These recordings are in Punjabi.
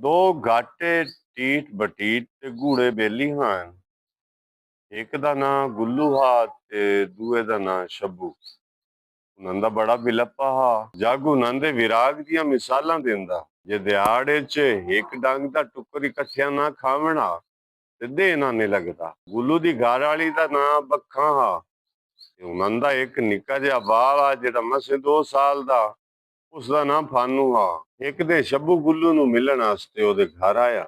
दो घाटे टीट बटीट ते गूड़े बेली हान। एक दा नां गुल्लू हा ते दूए दा नां शब्बू। उन्हां दा बड़ा बिलप्पा हा। जग उन्हां दे विराग दियां मिसालां देंदा। जे दिहाड़े च एक डंग दा टुकर इकट्ठिया ना खावणा ते देह ना नहीं लगदा। गुल्लू दी घर वाली दा नां बखा हा। उन्हां दा एक निक्का जिहा बाल आ जेड़ा मसे 2 साल दा। उसदा नां फानू हा। एक दे शब्बू गुल्लू नू मिलण वास्ते ओदे घर आया।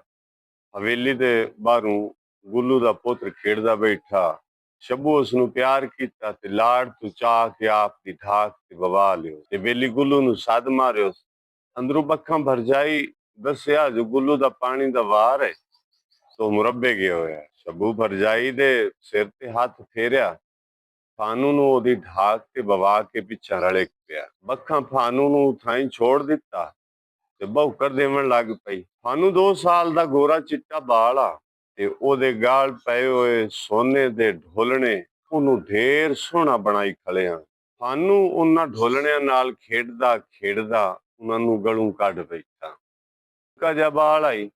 हवेली दे बाहरों गुल्लू दा पुत्र खेड़दा बैठा। शब्बू उसनू प्यार कीता ते लाड़ तू चाह के आप दी ढाक ते बवा लियो ते बेली गुल्लू नू सद मारियो। अंदरों बखा भरजाई दसिया जो गुल्लू दा पानी दा वार है तो मुरब्बे गया होया। शब्बू भरजाई दे सिर ते हाथ फेरिया। फानू नू ओदी ढाक ते बवा के पिछा रले पिया। बखा फानू नू थाई छोड़ दिता ते भौकर देवन लग पई। फानू 2 साल दा गोरा चिट्टा बाल आ ते ओदे गाल पए होए सोने दे ढोलने ਉਹਨੂੰ ਢੇਰ ਸੋਹਣਾ ਬਣਾਈ ਖਲਿਆ। ਫਾਨੂ ਉਹਨਾਂ ਢੋਲਣਿਆਂ ਨਾਲ ਖੇਡਦਾ ਖੇਡਦਾ ਉਹਨਾਂ ਨੂੰ ਗਲੋਂ ਕੱਢ ਬੈਠਾ। ਕਜਾ ਬਾਲ ਆਈ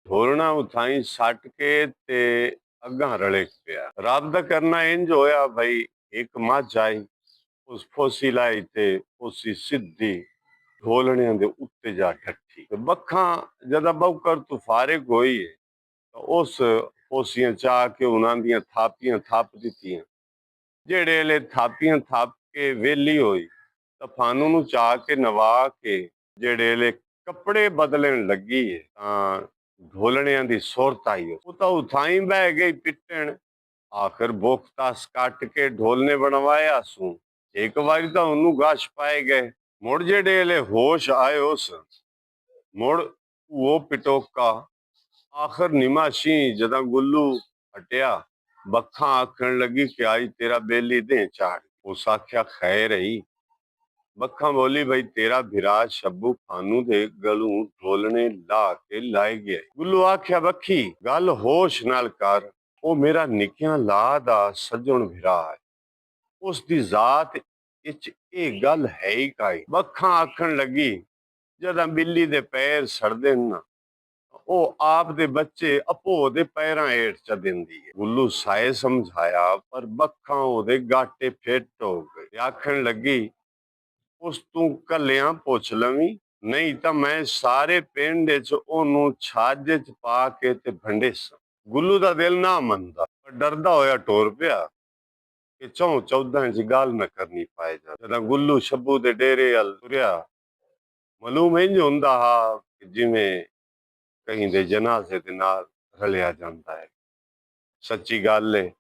ਢੋਲਣਾ ਉਥਾਈ ਸੱਟ ਕੇ ਤੇ ਅੱਗਾਂ ਰਲੇ ਪਿਆ। ਰੱਬ ਦਾ ਕਰਨਾ ਇੰਜ ਹੋਇਆ ਬਈ ਇੱਕ ਮੱਝ ਆਈ ਉਸ ਫੋਸੀ ਲਾਈ ਤੇ ਫੋਸੀ ਸਿੱਧੀ ਢੋਲਣਿਆਂ ਦੇ ਉੱਤੇ ਜਾ ਠੱਠੀ ਤੇ ਬੱਖਾਂ ਜਦਾ ਬੌਕਰ ਤੋਂ ਫਾਰਿਗ ਹੋਈ ਉਸ ਫੋਸੀਆਂ ਚਾਹ ਕੇ ਉਹਨਾਂ ਦੀਆਂ ਥਾਪੀਆਂ ਥੱਪ ਦਿੱਤੀਆਂ। ਜਿਹੜੇ ਵੇਲੇ ਥਾਪੀਆਂ ਥੱਪ ਕੇ ਵੇਲੀ ਹੋਈ ਤਾਂ ਫਾਨੂ ਨੂੰ ਚਾਹ ਕੇ ਨਵਾ ਕੇ ਜਿਹੜੇ ਵੇਲੇ ਕੱਪੜੇ ਬਦਲਣ ਲੱਗੀ ਤਾਂ ਢੋਲਣਿਆਂ ਦੀ ਸੁਰਤ ਆਈ। ਉਹ ਤਾਂ ਉਥਾਈ ਬਹਿ ਗਈ ਪਿੱਟਣ। ਆਖਰ ਭੁੱਖ ਤਾਸ ਕੱਟ ਕੇ ਢੋਲਨੇ ਬਣਵਾਇਆ ਸੂ। ਇੱਕ ਵਾਰੀ ਤਾਂ ਉਹਨੂੰ ਗਸ਼ ਪਾਏ ਗਏ। ਮੁੜ ਜਿਹੜੇ ਵੇਲੇ ਹੋਸ਼ ਆਏ ਉਸ ਮੁੜ ਉਹ ਪਿਟੋਕਾ आखिर निमाशी जदा गुल्लू हटिया। बखा आखन लगी कि आई तेरा बेली दे चाड़। उस आख्या खैर ही। बखा बोली भाई तेरा भिराज शब्बू फानू दे गलू ढोलने ला के लाए गया। गुल्लू आख्या बखी गल होश नाल कर। ओ मेरा निक्या ला दा सज्जण भिरा है। उस दी जात इच ए गल है ही काई। बखा आखन लगी जदा बिल्ली दे पैर सड़दे ना ਉਹ ਆਪ ਦੇ ਬੱਚੇ ਆਪੋ ਦੇ ਪੈਰਾਂ ਹੇਠ ਚ ਦਿੰਦੀ ਹੈ। ਗੁੱਲੂ ਸਾਏ ਸਮਝਾਇਆ ਪਰ ਬੱਖਾਂ ਉਹਦੇ ਗਾਟੇ ਫਿੱਟ ਹੋ ਗਏ। ਆਖਣ ਲੱਗੀ ਉਸ ਤੂੰ ਕੱਲਿਆਂ ਪੁੱਛ ਲਵੀਂ ਨਹੀਂ ਤਾਂ ਮੈਂ ਸਾਰੇ ਪਿੰਡ ਚ ਉਹਨੂੰ ਛਾਜੇ ਚ ਪਾ ਕੇ ਤੇ ਭੰਡੇਸਾਂ। ਗੁੱਲੂ ਦਾ ਦਿਲ ਨਾ ਮੰਨਦਾ ਪਰ ਡਰਦਾ ਹੋਇਆ ਟੋਰ ਪਿਆ ਕਿ 14 ਚ ਗੱਲ ਨਾ ਕਰਨੀ ਪਾਏ ਜਾ। ਜਦੋਂ ਗੁੱਲੂ ਸ਼ੱਬੂ ਦੇ ਡੇਰੇ ਵੱਲ ਤੁਰਿਆ ਮਾਲੂਮ ਇੰਜ ਹੁੰਦਾ ਹਾ ਜਿਵੇਂ ਕਹੀਂ ਦੇ ਜਨਾਜ਼ੇ ਦੇ ਨਾਲ ਰਲਿਆ ਜਾਂਦਾ ਹੈ। ਸੱਚੀ ਗੱਲ ਏ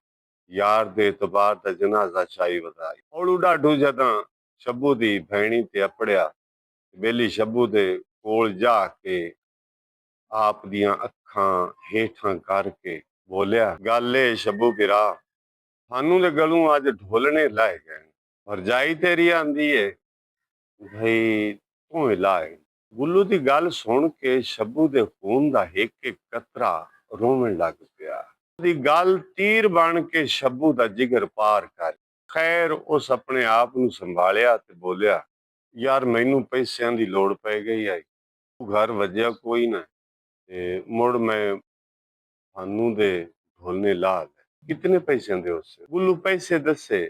ਯਾਰ ਦੇ ਇਤਬਾਰ ਦਾ ਜਨਾਜ਼ਾ ਚਾਈ ਵਧਾਈ। ਔਲੂ ਡਾਢੂ ਜਦਾਂ ਸ਼ੱਬੂ ਦੀ ਭੈਣੀ ਤੇ ਅਪੜਿਆ ਬੇਲੀ ਸ਼ੱਬੂ ਦੇ ਕੋਲ ਜਾ ਕੇ ਆਪ ਦੀਆਂ ਅੱਖਾਂ ਹੇਠਾਂ ਕਰਕੇ ਬੋਲਿਆ ਗੱਲ ਏ ਸ਼ੱਬੂ ਗਿਰਾ ਸਾਨੂੰ ਦੇ ਗਲੋਂ ਅੱਜ ਢੋਲਣੇ ਲਾਏ ਗਏ। ਭਰਜਾਈ ਤੇਰੀ ਆਂਦੀ ਏ ਭਈ ਤੂੰ ਲਾਏ। ਗੁੱਲੂ ਦੀ ਗੱਲ ਸੁਣ ਕੇ ਸ਼ੱਬੂ ਦੇ ਖੂਨ ਦਾ ਇੱਕ ਇੱਕ ਕਤਰਾ ਰੋਵਣ ਲੱਗ ਪਿਆ। ਦੀ ਗੱਲ ਤੀਰ ਬਣ ਕੇ ਸ਼ੱਬੂ ਦਾ ਜਿਗਰ ਪਾਰ ਕਰ। ਖੈਰ ਉਸ ਆਪਣੇ ਆਪ ਨੂੰ ਸੰਭਾਲਿਆ ਤੇ ਬੋਲਿਆ ਯਾਰ ਮੈਨੂੰ ਪੈਸਿਆਂ ਦੀ ਲੋੜ ਪੈ ਗਈ ਆਈ। ਘਰ ਵਜਿਆ ਕੋਈ ਨਾ ਤੇ ਮੁੜ ਮੈਂ ਸਾਨੂੰ ਦੇ ਢੋਲਨੇ ਲਾ ਲੈ। ਕਿਤਨੇ ਪੈਸਿਆਂ ਦੇ ਉਸੇ? ਗੁੱਲੂ ਪੈਸੇ ਦੱਸੇ।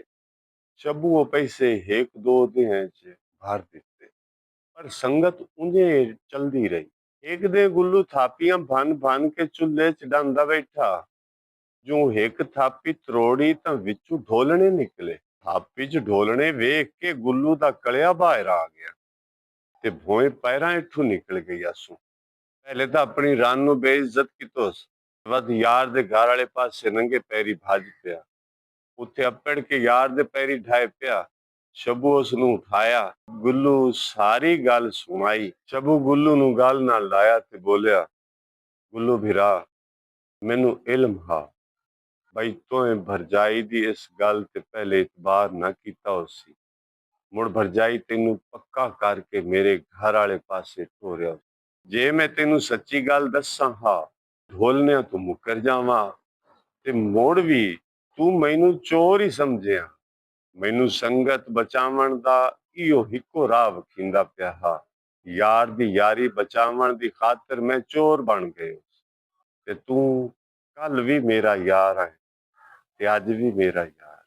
शब्बू वो पैसे एक दो दिन भर दिते पर संगत उन्हें चलती रही। एक दे गुल्लू थापियां भन भन के चुल्हे च डांदा बैठा। जो एक थापी त्रोड़ी तां विचू ढोलने निकले। थापी च ढोलने वेख के गुल्लू दा कलिया बाहर आ गया ते भोए पैरां इथों निकल गई आसू। पहले तो अपनी रान नू बेइज्जत कीतोस वद यार दे घर वाले पासे नंगे पैरी भज पिया। ਉੱਥੇ ਅੱਪੜ ਕੇ ਯਾਰ ਦੇ ਪੈਰੀ ਢਾਏ ਪਿਆ। ਸ਼ੱਬੂ ਉਸ ਨੂੰ ਉਠਾਇਆ। ਗੁੱਲੂ ਸਾਰੀ ਗੱਲ ਸੁਣਾਈ। ਸ਼ੱਬੂ ਗੁੱਲੂ ਨੂੰ ਗੱਲ ਨਾਲ ਲਾਇਆ ਤੇ ਬੋਲਿਆ ਗੁੱਲੂ ਭੀਰਾ ਮੈਨੂੰ ਇਲਮ ਹਾ ਬਈ ਤੂੰ ਭਰਜਾਈ ਦੀ ਇਸ ਗੱਲ ਤੇ ਪਹਿਲੇ ਇਤਬਾਰ ਨਾ ਕੀਤਾ ਹੋਸੀ। ਮੁੜ ਭਰਜਾਈ ਤੈਨੂੰ ਪੱਕਾ ਕਰਕੇ ਮੇਰੇ ਘਰ ਵਾਲੇ ਪਾਸੇ ਤੋਰਿਆ। ਜੇ ਮੈਂ ਤੈਨੂੰ ਸੱਚੀ ਗੱਲ ਦੱਸਾਂ ਹਾਂ ਢੋਲਨਿਆਂ ਤੋਂ ਮੁੱਕਰ ਜਾਵਾਂ ਤੇ ਮੁੜ ਵੀ ਤੂੰ ਮੈਨੂੰ ਚੋਰ ਹੀ ਸਮਝਿਆ। ਮੈਨੂੰ ਸੰਗਤ ਬਚਾਵਣ ਦਾ ਇਹੋ ਇੱਕੋ ਰਾਹ ਵਖੀਂਦਾ ਪਿਆ ਹਾ। ਯਾਰ ਦੀ ਯਾਰੀ ਬਚਾਵਣ ਦੀ ਖਾਤਰ ਮੈਂ ਚੋਰ ਬਣ ਗਏ ਤੇ ਤੂੰ ਕੱਲ ਵੀ ਮੇਰਾ ਯਾਰ ਹੈ ਤੇ ਅੱਜ ਵੀ ਮੇਰਾ ਯਾਰ।